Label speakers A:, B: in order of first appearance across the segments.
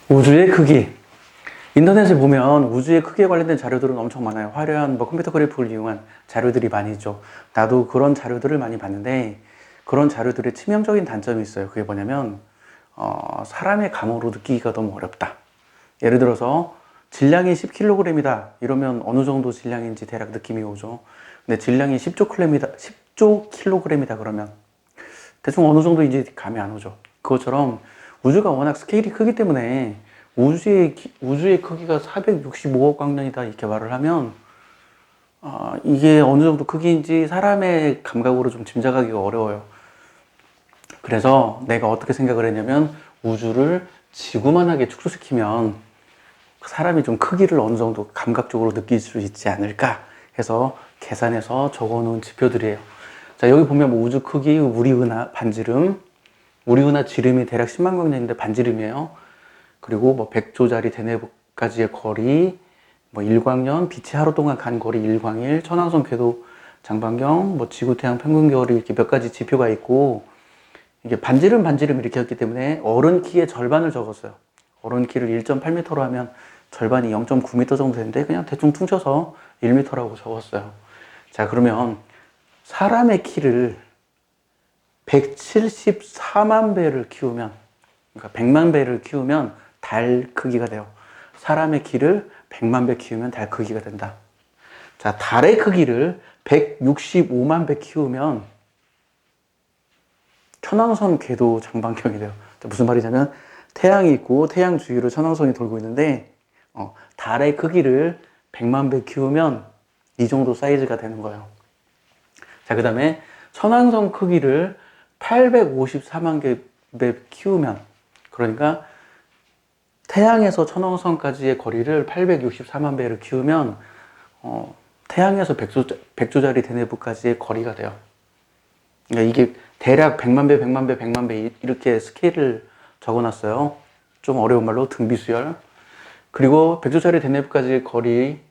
A: 우주의 크기. 인터넷에 보면 우주의 크기에 관련된 자료들은 엄청 많아요. 화려한 컴퓨터 그래프를 이용한 자료들이 많이 있죠. 나도 그런 자료들을 많이 봤는데 그런 자료들의 치명적인 단점이 있어요. 그게 뭐냐면 사람의 감으로 느끼기가 너무 어렵다. 예를 들어서 질량이 10kg이다 이러면 어느 정도 질량인지 대략 느낌이 오죠. 근데 질량이 10조 킬로그램이다 그러면 대충 어느 정도인지 감이 안 오죠. 그것처럼 우주가 워낙 스케일이 크기 때문에 우주의 크기가 465억 광년이다 이렇게 말을 하면 이게 어느 정도 크기인지 사람의 감각으로 좀 짐작하기가 어려워요. 그래서 내가 어떻게 생각을 했냐면 우주를 지구만하게 축소시키면 사람이 좀 크기를 어느 정도 감각적으로 느낄 수 있지 않을까 해서 계산해서 적어놓은 지표들이에요. 자, 여기 보면 뭐 우주 크기, 우리 은하, 반지름, 우리 은하 지름이 대략 10만 광년인데 반지름이에요. 그리고 뭐 100조짜리 대내부까지의 거리, 뭐 1광년, 빛이 하루 동안 간 거리 1광일, 천왕성 궤도 장반경, 뭐 지구 태양 평균 겨울이 이렇게 몇 가지 지표가 있고 이게 반지름 이렇게 했기 때문에 어른 키의 절반을 적었어요. 어른 키를 1.8m로 하면 절반이 0.9m 정도 되는데 그냥 대충 퉁쳐서 1m라고 적었어요. 자, 그러면 사람의 키를 174만 배를 키우면, 그러니까 100만 배를 키우면 달 크기가 돼요. 사람의 키를 100만 배 키우면 달 크기가 된다. 자, 달의 크기를 165만 배 키우면 천왕성 궤도 장반경이 돼요. 무슨 말이냐면 태양이 있고 태양 주위로 천왕성이 돌고 있는데 달의 크기를 100만 배 키우면 이 정도 사이즈가 되는 거예요. 자, 그 다음에 천왕성 크기를 854만 배 키우면, 그러니까 태양에서 천왕성까지의 거리를 864만 배를 키우면 태양에서 백조짜리 대내부까지의 거리가 돼요. 그러니까 이게 대략 100만 배, 100만 배, 100만 배 이렇게 스케일을 적어놨어요. 좀 어려운 말로 등비수열. 그리고 백조짜리 대내부까지의 거리를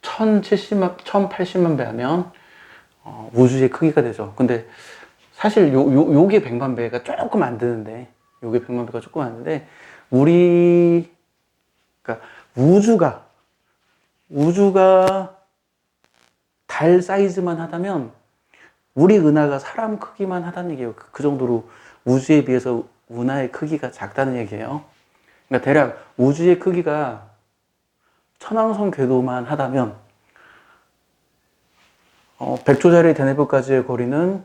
A: 1080만 배 하면 우주의 크기가 되죠. 근데 사실 요게 100만 배가 조금 안 되는데, 요게 100만 배가 조금 안 되는데, 그러니까 우주가 달 사이즈만 하다면, 우리 은하가 사람 크기만 하다는 얘기예요. 그 정도로 우주에 비해서 은하의 크기가 작다는 얘기예요. 그러니까 대략 우주의 크기가 천왕성 궤도만 하다면, 100조짜리 대내부까지의 거리는,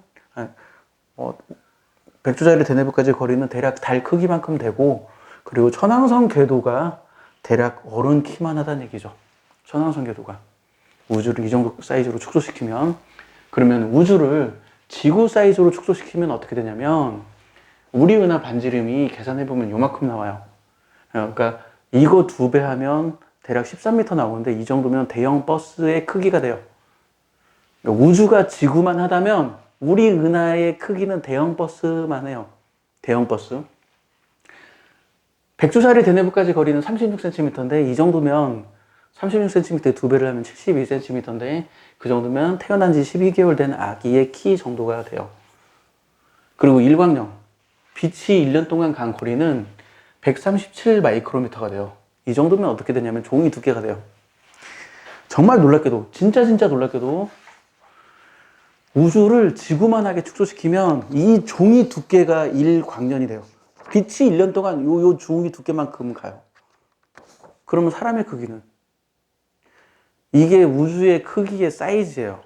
A: 100조짜리 대내부까지의 거리는 대략 달 크기만큼 되고, 그리고 천왕성 궤도가 대략 어른 키만 하다는 얘기죠. 천왕성 궤도가. 우주를 이 정도 사이즈로 축소시키면, 그러면 우주를 지구 사이즈로 축소시키면 어떻게 되냐면, 우리 은하 반지름이 계산해보면 요만큼 나와요. 그러니까 이거 2배 하면 대략 13m 나오는데 이 정도면 대형 버스의 크기가 돼요. 그러니까 우주가 지구만 하다면 우리 은하의 크기는 대형 버스만 해요. 대형 버스. 100조짜리 대내부까지 거리는 36cm인데 이 정도면 36cm에 2배를 하면 72cm인데 그 정도면 태어난 지 12개월 된 아기의 키 정도가 돼요. 그리고 일광년. 빛이 1년 동안 간 거리는 137 마이크로미터가 돼요. 이 정도면 어떻게 되냐면 종이 두께가 돼요. 정말 놀랍게도, 진짜 놀랍게도 우주를 지구만하게 축소시키면 이 종이 두께가 1광년이 돼요. 빛이 1년 동안 요 종이 두께만큼 가요. 그러면 사람의 크기는? 이게 우주의 크기의 사이즈예요.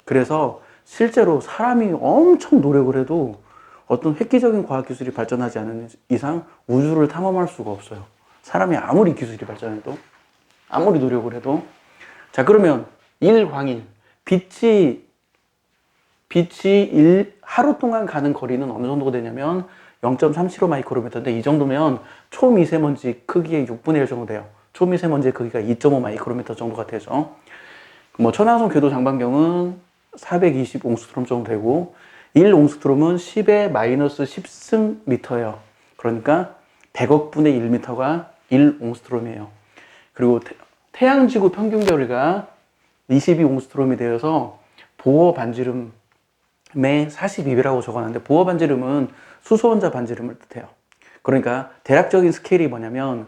A: 그래서 실제로 사람이 엄청 노력을 해도 어떤 획기적인 과학기술이 발전하지 않은 이상 우주를 탐험할 수가 없어요. 사람이 아무리 기술이 발전해도, 아무리 노력을 해도. 자, 그러면 일광일, 빛이 하루 동안 가는 거리는 어느 정도가 되냐면 0.375 마이크로미터인데 이 정도면 초미세먼지 크기의 6분의 1 정도 돼요. 초미세먼지의 크기가 2.5 마이크로미터 정도가 되죠. 뭐 천왕성 궤도 장반경은 420 옹스트롬 정도 되고 1 옹스트롬은 10의 마이너스 10승 미터예요. 그러니까 100억 분의 1미터가 1 옹스트롬이에요. 그리고 태양지구 평균 거리가 22 옹스트롬이 되어서 보어 반지름의 42배라고 적어놨는데 보어 반지름은 수소원자 반지름을 뜻해요. 그러니까 대략적인 스케일이 뭐냐면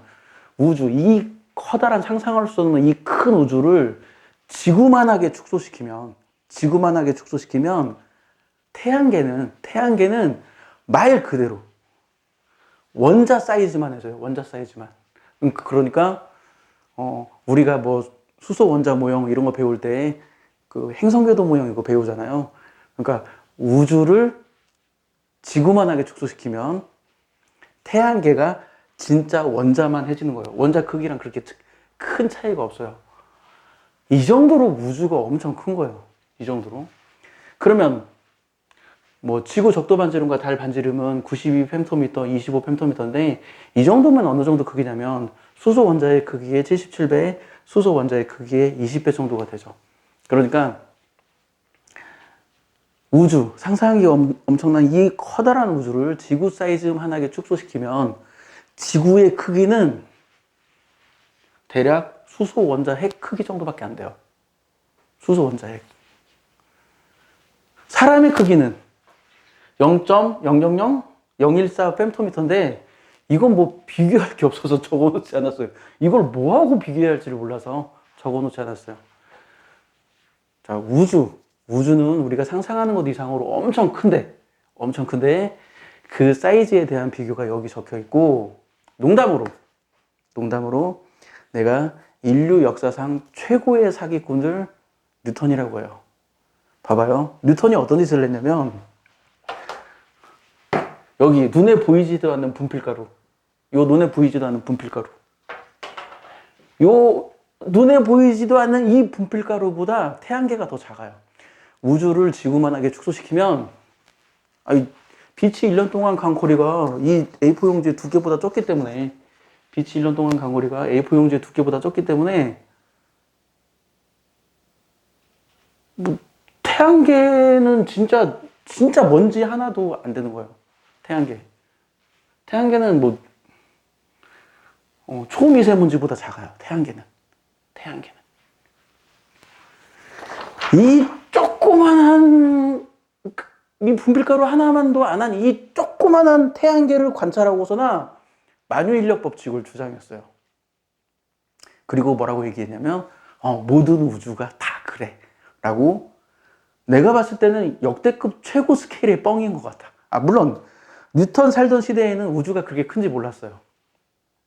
A: 우주, 이 커다란 상상할 수 없는 이 큰 우주를 지구만하게 축소시키면 태양계는 말 그대로 원자 사이즈만 해줘요. 원자 사이즈만. 그러니까 우리가 뭐 수소 원자 모형 이런 거 배울 때 그 행성궤도 모형 이거 배우잖아요. 그러니까 우주를 지구만하게 축소시키면 태양계가 진짜 원자만 해지는 거예요. 원자 크기랑 그렇게 큰 차이가 없어요. 이 정도로 우주가 엄청 큰 거예요. 이 정도로. 그러면 뭐 지구 적도 반지름과 달 반지름은 92펨토미터, 25펨토미터인데 이 정도면 어느 정도 크기냐면 수소 원자의 크기의 77배, 수소 원자의 크기의 20배 정도가 되죠. 그러니까 우주, 상상하기 엄청난 이 커다란 우주를 지구 사이즈만하게 축소시키면 지구의 크기는 대략 수소 원자 핵 크기 정도밖에 안 돼요. 수소 원자 핵. 사람의 크기는 0.000014 펨토미터인데 이건 뭐 비교할 게 없어서 적어놓지 않았어요. 이걸 뭐하고 비교해야 할지를 몰라서 적어놓지 않았어요. 자, 우주는 우리가 상상하는 것 이상으로 엄청 큰데 그 사이즈에 대한 비교가 여기 적혀 있고, 농담으로 내가 인류 역사상 최고의 사기꾼을 뉴턴이라고 해요. 봐봐요. 뉴턴이 어떤 짓을 했냐면 여기 눈에 보이지도 않는 분필가루, 요 눈에 보이지도 않는 이 분필가루보다 태양계가 더 작아요. 우주를 지구만하게 축소시키면 빛이 1년 동안 간 거리가 이 A4 용지 두께보다 적기 때문에 뭐 태양계는 진짜 먼지 하나도 안 되는 거예요. 태양계는 뭐 초미세먼지보다 작아요. 태양계는 이 조그만한 이 분필가루 하나만도 안 한 이 조그만한 태양계를 관찰하고서나 만유인력 법칙을 주장했어요. 그리고 뭐라고 얘기했냐면 모든 우주가 다 그래 라고. 내가 봤을 때는 역대급 최고 스케일의 뻥인 것 같아. 물론 뉴턴 살던 시대에는 우주가 그렇게 큰지 몰랐어요.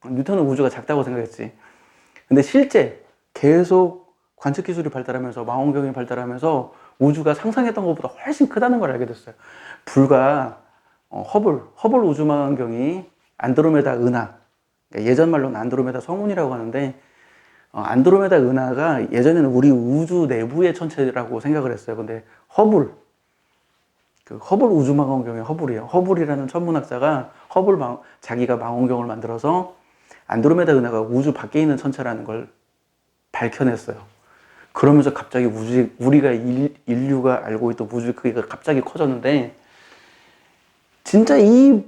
A: 뉴턴은 우주가 작다고 생각했지. 근데 실제 계속 관측 기술이 발달하면서 망원경이 발달하면서 우주가 상상했던 것보다 훨씬 크다는 걸 알게 됐어요. 불과 허블 우주망원경이 안드로메다 은하, 예전 말로는 안드로메다 성운이라고 하는데, 안드로메다 은하가 예전에는 우리 우주 내부의 천체라고 생각을 했어요. 근데 허블 우주망원경의 허블이에요. 허블이라는 천문학자가 자기가 망원경을 만들어서 안드로메다 은하가 우주 밖에 있는 천체라는 걸 밝혀냈어요. 그러면서 갑자기 우리가 인류가 알고 있던 우주 크기가 갑자기 커졌는데, 진짜 이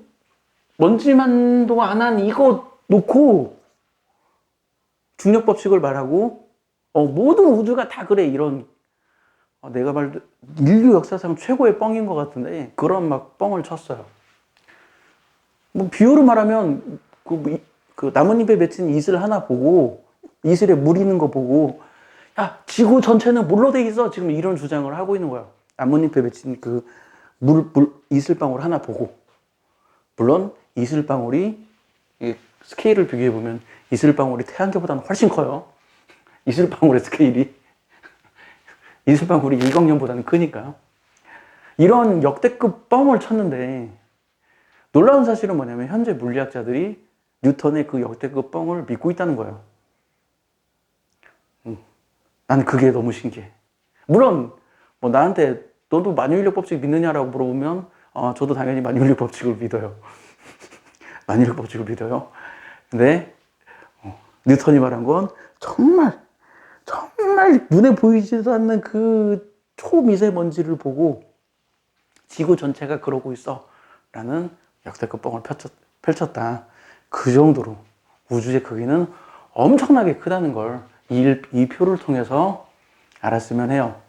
A: 먼지만도 안 한 이거 놓고 중력 법칙을 말하고 모든 우주가 다 그래, 이런 내가 말도 인류 역사상 최고의 뻥인 것 같은데 그런 막 뻥을 쳤어요. 뭐 비유로 말하면 그 나뭇잎에 맺힌 이슬 하나 보고, 이슬에 물 있는 거 보고, 야, 지구 전체는 물로 돼 있어, 지금 이런 주장을 하고 있는 거야. 나뭇잎에 맺힌 그 이슬방울 하나 보고. 물론 이슬방울이 스케일을 비교해 보면 이슬방울이 태양계보다는 훨씬 커요. 이슬방울의 스케일이 이슬방울이 일광년보다는 크니까. 이런 역대급 뻥을 쳤는데 놀라운 사실은 뭐냐면 현재 물리학자들이 뉴턴의 그 역대급 뻥을 믿고 있다는 거예요. 난 그게 너무 신기해. 물론 뭐 나한테 너도 만유인력 법칙 믿느냐라고 물어보면 저도 당연히 만유인력 법칙을 믿어요. 만유인력 법칙을 믿어요. 근데 뉴턴이 말한 건 정말 눈에 보이지도 않는 그 초미세먼지를 보고 지구 전체가 그러고 있어 라는 역대급 뻥을 펼쳤다. 그 정도로 우주의 크기는 엄청나게 크다는 걸 이 표를 통해서 알았으면 해요.